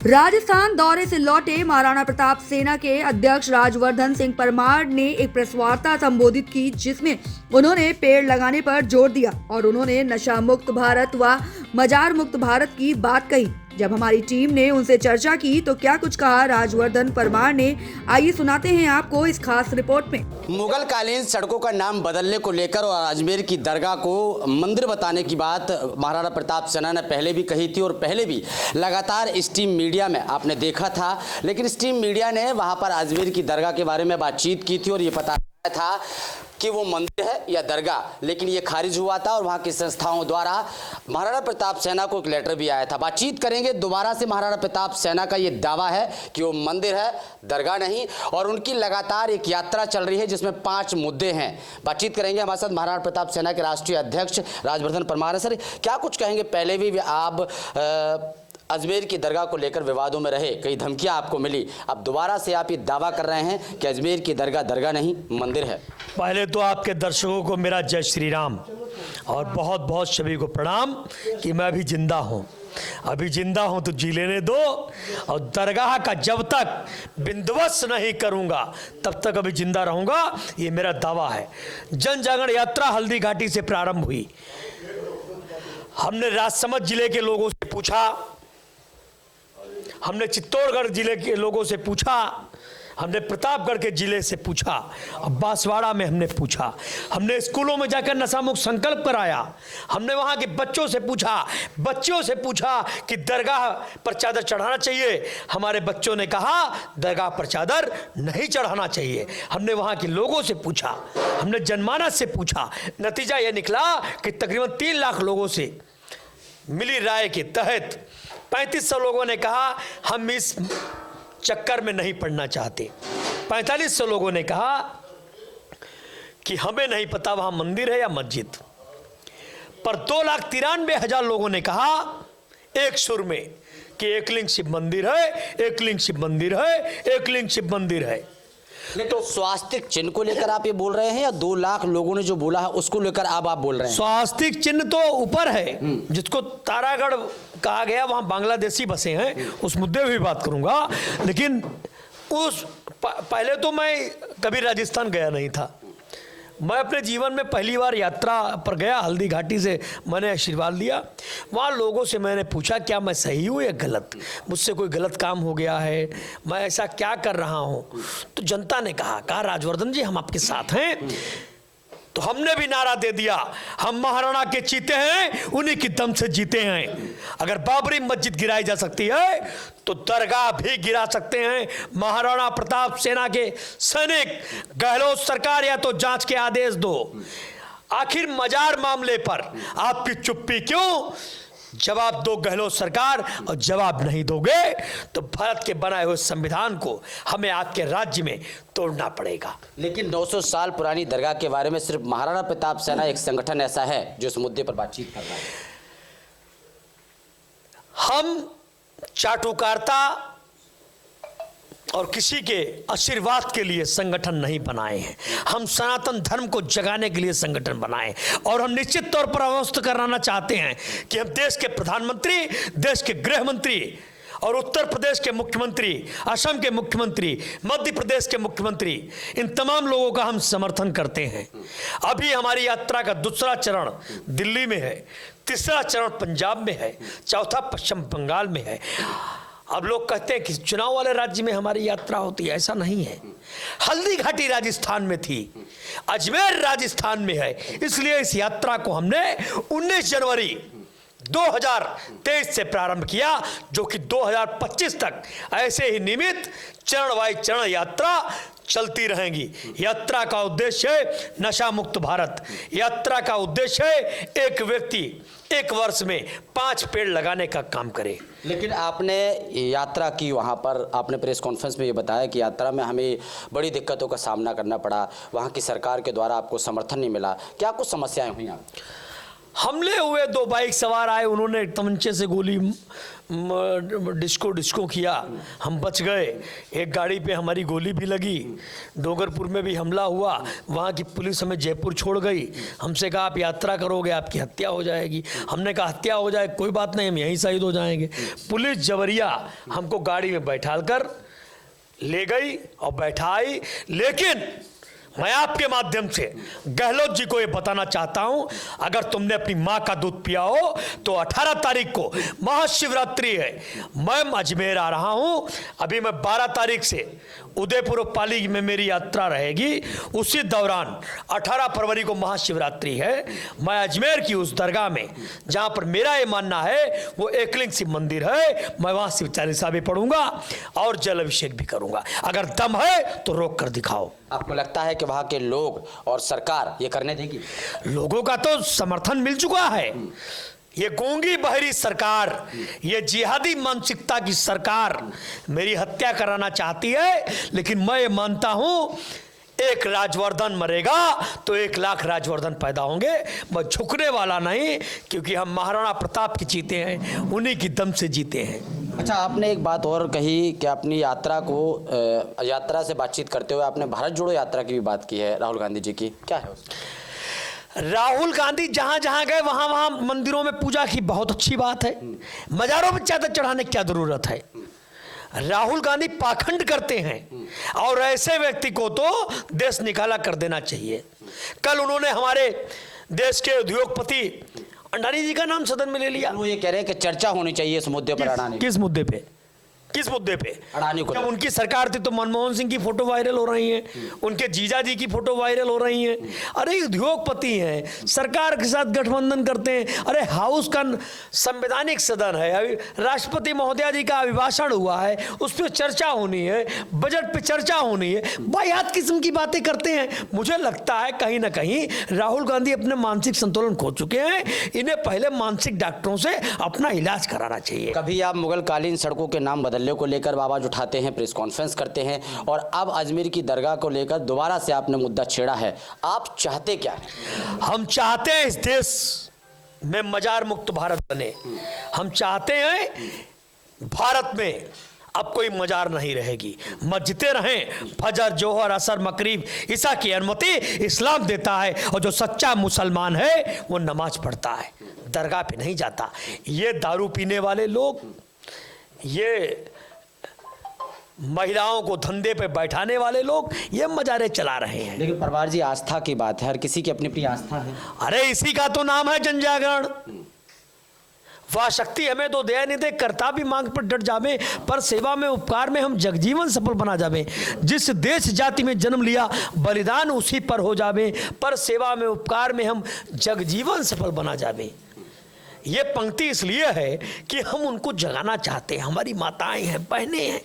राजस्थान दौरे से लौटे महाराणा प्रताप सेना के अध्यक्ष राजवर्धन सिंह परमार ने एक प्रेस वार्ता संबोधित की, जिसमें उन्होंने पेड़ लगाने पर जोर दिया और उन्होंने नशा मुक्त भारत व मजार मुक्त भारत की बात कही। जब हमारी टीम ने उनसे चर्चा की तो क्या कुछ कहा राजवर्धन परमार ने, आइए सुनाते हैं आपको इस खास रिपोर्ट में। मुगल कालीन सड़कों का नाम बदलने को लेकर और अजमेर की दरगाह को मंदिर बताने की बात महाराणा प्रताप सेना ने पहले भी कही थी और पहले भी लगातार स्ट्रीम मीडिया में आपने देखा था, लेकिन स्ट्रीम मीडिया ने वहां पर अजमेर की दरगाह के बारे में बातचीत की थी और ये पता था कि वो मंदिर है या दरगाह, लेकिन ये खारिज हुआ था और वहाँ की संस्थाओं द्वारा महाराणा प्रताप सेना को एक लेटर भी आया था। बातचीत करेंगे दोबारा से महाराणा प्रताप सेना का ये दावा है कि वो मंदिर है, दरगाह नहीं, और उनकी लगातार एक यात्रा चल रही है जिसमें 5 मुद्दे हैं। बातचीत करेंगे हमारे साथ महाराणा प्रताप सेना के राष्ट्रीय अध्यक्ष राजवर्धन परमार। सर, क्या कुछ कहेंगे? पहले भी आप अजमेर की दरगाह को लेकर विवादों में रहे, कई धमकियां आपको मिली, अब दोबारा से आप ये दावा कर रहे हैं कि अजमेर की दरगाह दरगाह नहीं मंदिर है। पहले तो आपके दर्शकों को मेरा जय श्री राम और बहुत बहुत सभी को प्रणाम कि मैं अभी जिंदा हूँ। अभी जिंदा हूँ तो जी लेने दो, और दरगाह का जब तक बिंदवस नहीं करूँगा तब तक अभी जिंदा रहूँगा, ये मेरा दावा है। जन जागरण यात्रा हल्दी घाटी से प्रारंभ हुई। हमने राजसमंद जिले के लोगों से पूछा, हमने चित्तौड़गढ़ जिले के लोगों से पूछा, हमने प्रतापगढ़ के जिले से पूछा, अब बांसवाड़ा में हमने पूछा, हमने स्कूलों में जाकर नशा मुक्त संकल्प कराया, हमने वहाँ के बच्चों से पूछा कि दरगाह पर चादर चढ़ाना चाहिए। हमारे बच्चों ने कहा दरगाह पर चादर नहीं चढ़ाना चाहिए। हमने वहाँ के लोगों से पूछा, हमने जनमानस से पूछा। नतीजा यह निकला कि तकरीबन 3 लाख लोगों से मिली राय के तहत 3500 लोगों ने कहा हम इस चक्कर में नहीं पड़ना चाहते। 4500 लोगों ने कहा कि हमें नहीं पता वहाँ मंदिर है या मस्जिद। पर 2,93,000 लोगों ने कहा एक सुर में कि एकलिंग शिव मंदिर है, एकलिंग शिव मंदिर है, एकलिंग शिव मंदिर है। तो स्वास्तिक चिन्ह को लेकर आप ये बोल रहे हैं या 2 लाख लोगों ने जो बोला है उसको लेकर आप बोल रहे हैं? स्वास्तिक चिन्ह तो ऊपर है, जिसको तारागढ़ कहा गया, वहां बांग्लादेशी बसे हैं, उस मुद्दे भी बात करूंगा। लेकिन पहले तो मैं कभी राजस्थान गया नहीं था। मैं अपने जीवन में पहली बार यात्रा पर गया, हल्दी घाटी से मैंने आशीर्वाद लिया। वहाँ लोगों से मैंने पूछा क्या मैं सही हूँ या गलत, मुझसे कोई गलत काम हो गया है, मैं ऐसा क्या कर रहा हूँ। तो जनता ने कहा राजवर्धन जी हम आपके साथ हैं। तो हमने भी नारा दे दिया, हम महाराणा के चीते हैं, उन्हीं की दम से जीते हैं। अगर बाबरी मस्जिद गिराई जा सकती है तो दरगाह भी गिरा सकते हैं महाराणा प्रताप सेना के सैनिक। गहलोत सरकार या तो जांच के आदेश दो। आखिर मजार मामले पर आपकी चुप्पी क्यों? जवाब दो गहलोत सरकार, और जवाब नहीं दोगे तो भारत के बनाए हुए संविधान को हमें आपके राज्य में तोड़ना पड़ेगा। लेकिन 900 साल पुरानी दरगाह के बारे में सिर्फ महाराणा प्रताप सेना एक संगठन ऐसा है जो इस मुद्दे पर बातचीत कर रहा है। हम चाटुकारिता और किसी के आशीर्वाद के लिए संगठन नहीं बनाए हैं। हम सनातन धर्म को जगाने के लिए संगठन बनाए, और हम निश्चित तौर पर अवस्थ कराना चाहते हैं कि हम देश के प्रधानमंत्री, देश के गृह मंत्री और उत्तर प्रदेश के मुख्यमंत्री, असम के मुख्यमंत्री, मध्य प्रदेश के मुख्यमंत्री, इन तमाम लोगों का हम समर्थन करते हैं। अभी हमारी यात्रा का दूसरा चरण दिल्ली में है, तीसरा चरण पंजाब में है, चौथा पश्चिम बंगाल में है। अब लोग कहते हैं कि चुनाव वाले राज्य में हमारी यात्रा होती है, ऐसा नहीं है। हल्दी घाटी राजस्थान में थी, अजमेर राजस्थान में है, इसलिए इस यात्रा को हमने 19 जनवरी 2023 से प्रारंभ किया, जो कि 2025 तक ऐसे ही नियमित चरण वाई चरण यात्रा चलती रहेंगी। यात्रा का उद्देश्य है नशा मुक्त भारत। यात्रा का उद्देश्य है एक व्यक्ति 1 वर्ष में 5 पेड़ लगाने का काम करे। लेकिन आपने यात्रा की, वहाँ पर आपने प्रेस कॉन्फ्रेंस में ये बताया कि यात्रा में हमें बड़ी दिक्कतों का सामना करना पड़ा, वहाँ की सरकार के द्वारा आपको समर्थन नहीं मिला, क्या कुछ समस्याएं हुई? हमले हुए, 2 बाइक सवार आए, उन्होंने तमंचे से गोली डिस्को किया, हम बच गए। एक गाड़ी पे हमारी गोली भी लगी, डोंगरपुर में भी हमला हुआ, वहाँ की पुलिस हमें जयपुर छोड़ गई। हमसे कहा आप यात्रा करोगे आपकी हत्या हो जाएगी। हमने कहा हत्या हो जाए कोई बात नहीं, हम यहीं शहीद हो जाएंगे। पुलिस जबरिया हमको गाड़ी में बैठाल कर ले गई और बैठाई। लेकिन मैं आपके माध्यम से गहलोत जी को ये बताना चाहता हूं, अगर तुमने अपनी मां का दूध पिया हो तो 18 तारीख को महाशिवरात्रि है, मैं अजमेर आ रहा हूं। अभी मैं 12 तारीख से उदयपुर पाली में मेरी यात्रा रहेगी। उसी दौरान 18 फरवरी को महाशिवरात्रि है। मैं अजमेर की उस दरगाह में जहां पर मेरा ये मानना है वो एकलिंग शिव मंदिर है, मैं वहां शिव चालीसा भी पढ़ूंगा और जल अभिषेक भी करूंगा। अगर दम है तो रोक कर दिखाओ। आपको लगता है कि वहाँ के लोग और सरकार ये करने देगी? लोगों का तो समर्थन मिल चुका है। ये गूंगी बहरी सरकार, ये जिहादी मानसिकता की सरकार मेरी हत्या कराना चाहती है। लेकिन मैं ये मानता हूं एक राजवर्धन मरेगा तो 1 लाख राजवर्धन पैदा होंगे। मैं झुकने वाला नहीं, क्योंकि हम महाराणा प्रताप की जीते हैं, उन्हीं की दम से जीते हैं। अच्छा, आपने एक बात और कही कि अपनी यात्रा से बातचीत करते हुए आपने भारत जोड़ो यात्रा की भी बात की है राहुल गांधी जी की, क्या है उसमें? राहुल गांधी जहां जहां गए वहां वहां मंदिरों में पूजा की, बहुत अच्छी बात है। मजारों में चादर चढ़ाने की क्या जरूरत है? राहुल गांधी पाखंड करते हैं और ऐसे व्यक्ति को तो देश निकाला कर देना चाहिए। कल उन्होंने हमारे देश के उद्योगपति अडानी जी का नाम सदन में ले लिया। वो ये कह रहे हैं कि चर्चा होनी चाहिए इस मुद्दे पर। अडानी किस मुद्दे पे? किस मुद्दे पे? अडानी को जब उनकी सरकार थी तो मनमोहन सिंह की फोटो वायरल हो रही है, उनके जीजा जी की फोटो वायरल हो रही है। अरे उद्योगपति हैं, सरकार के साथ गठबंधन करते हैं। अरे हाउस का संवैधानिक सदन है, अभी राष्ट्रपति महोदया जी का अभिभाषण हुआ है, उस पर चर्चा होनी है, बजट पे चर्चा होनी है। वाहियात किस्म की बातें करते हैं। मुझे लगता है कहीं ना कहीं राहुल गांधी अपने मानसिक संतुलन खो चुके हैं। इन्हें पहले मानसिक डॉक्टरों से अपना इलाज कराना चाहिए। कभी आप मुगल कालीन सड़कों के नाम बदलने को लेकर आवाज उठाते हैं, प्रेस कॉन्फ्रेंस करते हैं, और अब अजमेर की दरगाह को लेकर दोबारा से आपने मुद्दा छेड़ा है। आप चाहते क्या हैं? हम चाहते हैं इस देश में मजार मुक्त भारत बने। हम चाहते हैं भारत में अब कोई मजार नहीं रहेगी, मस्जिदें रहें। फजर, जोहर, असर, मगरिब, ईसा की अनुमति इस्लाम देता है, और जो सच्चा मुसलमान है वो नमाज पढ़ता है, दरगाह पे नहीं जाता। ये दारू पीने वाले लोग, ये महिलाओं को धंधे पे बैठाने वाले लोग, ये मजारे चला रहे हैं। लेकिन परवार जी, आस्था की बात है, हर किसी की अपनी अपनी आस्था है। अरे इसी का तो नाम है जन जागरण। वाह शक्ति हमें तो दया नहीं दे, करता भी मांग पर डट जावे, पर सेवा में उपकार में हम जगजीवन सफल बना जावे। जिस देश जाति में जन्म लिया बलिदान उसी पर हो जावे, पर सेवा में उपकार में हम जगजीवन सफल बना जावे। ये पंक्ति इसलिए है कि हम उनको जगाना चाहते हैं। हमारी माताएं हैं, बहनें हैं,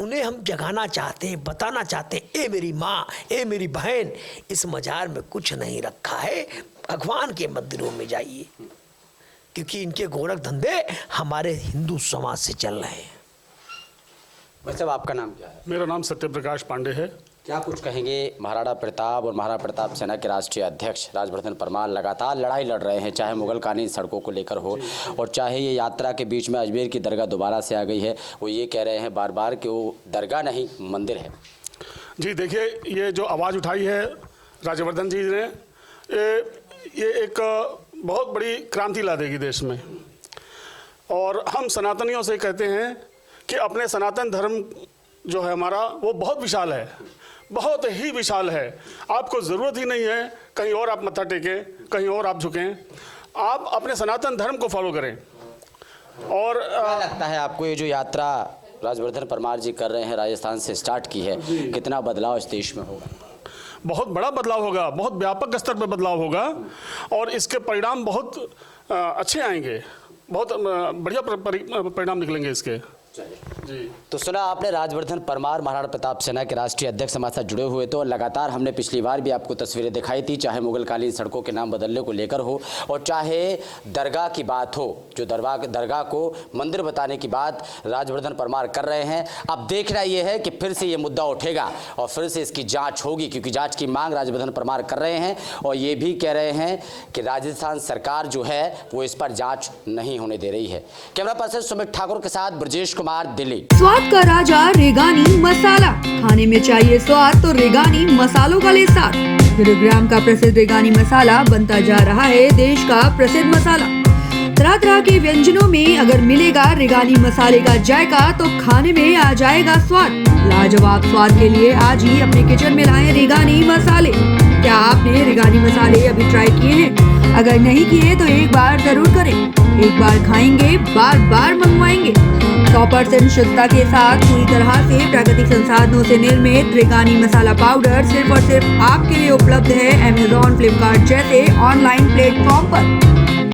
उन्हें हम जगाना चाहते हैं, बताना चाहते हैं, ए मेरी माँ, ए मेरी बहन, इस मजार में कुछ नहीं रखा है, भगवान के मंदिरों में जाइए, क्योंकि इनके गोरख धंधे हमारे हिंदू समाज से चल रहे हैं। वैसे आपका नाम क्या है? मेरा नाम सत्यप्रकाश पांडे है। क्या कुछ कहेंगे? महाराणा प्रताप और महाराणा प्रताप सेना के राष्ट्रीय अध्यक्ष राजवर्धन परमार लगातार लड़ाई लड़ रहे हैं, चाहे मुगल कालीन सड़कों को लेकर हो और चाहे ये यात्रा के बीच में अजमेर की दरगाह दोबारा से आ गई है। वो ये कह रहे हैं बार बार कि वो दरगाह नहीं मंदिर है। जी देखिए, ये जो आवाज़ उठाई है राजवर्धन जी ने, ये एक बहुत बड़ी क्रांति ला देगी देश में। और हम सनातनियों से कहते हैं कि अपने सनातन धर्म जो है हमारा, वो बहुत विशाल है, बहुत ही विशाल है। आपको ज़रूरत ही नहीं है कहीं और आप मत्था टेकें, कहीं और आप झुकें। आप अपने सनातन धर्म को फॉलो करें। और क्या लगता है आपको ये जो यात्रा राजवर्धन परमार जी कर रहे हैं, राजस्थान से स्टार्ट की है, कितना बदलाव इस देश में होगा? बहुत बड़ा बदलाव होगा, बहुत व्यापक स्तर पर बदलाव होगा, और इसके परिणाम बहुत अच्छे आएंगे, बहुत बढ़िया परिणाम निकलेंगे इसके। तो सुना आपने राजवर्धन परमार महाराणा प्रताप सेना के राष्ट्रीय अध्यक्ष हमारे साथ जुड़े हुए। तो लगातार हमने पिछली बार भी आपको तस्वीरें दिखाई थी, चाहे मुगलकालीन सड़कों के नाम बदलने को लेकर हो और चाहे दरगाह की बात हो, जो दरगाह को मंदिर बताने की बात राजवर्धन परमार कर रहे हैं। अब देखना यह है कि फिर से ये मुद्दा उठेगा और फिर से इसकी जाँच होगी, क्योंकि जाँच की मांग राजवर्धन परमार कर रहे हैं और ये भी कह रहे हैं कि राजस्थान सरकार जो है वो इस पर जाँच नहीं होने दे रही है। कैमरा पर्सन सुमित ठाकुर के साथ ब्रजेश कुमार, दिल्ली। स्वाद का राजा रेगानी मसाला, खाने में चाहिए स्वाद तो रेगानी मसालों का ले साथ। गुरुग्राम का प्रसिद्ध रेगानी मसाला बनता जा रहा है देश का प्रसिद्ध मसाला। तरह तरह के व्यंजनों में अगर मिलेगा रेगानी मसाले का जायका तो खाने में आ जाएगा स्वाद। लाजवाब स्वाद के लिए आज ही अपने किचन में लाएं रेगानी मसाले। क्या आपने रेगानी मसाले अभी ट्राई किए हैं? अगर नहीं किए तो एक बार जरूर करें। एक बार खाएंगे बार बार मंगवाएंगे। 100% शुद्धता के साथ पूरी तरह से प्राकृतिक संसाधनों से निर्मित रेगानी मसाला पाउडर सिर्फ और सिर्फ आपके लिए उपलब्ध है अमेज़न, फ्लिपकार्ट जैसे ऑनलाइन प्लेटफॉर्म पर।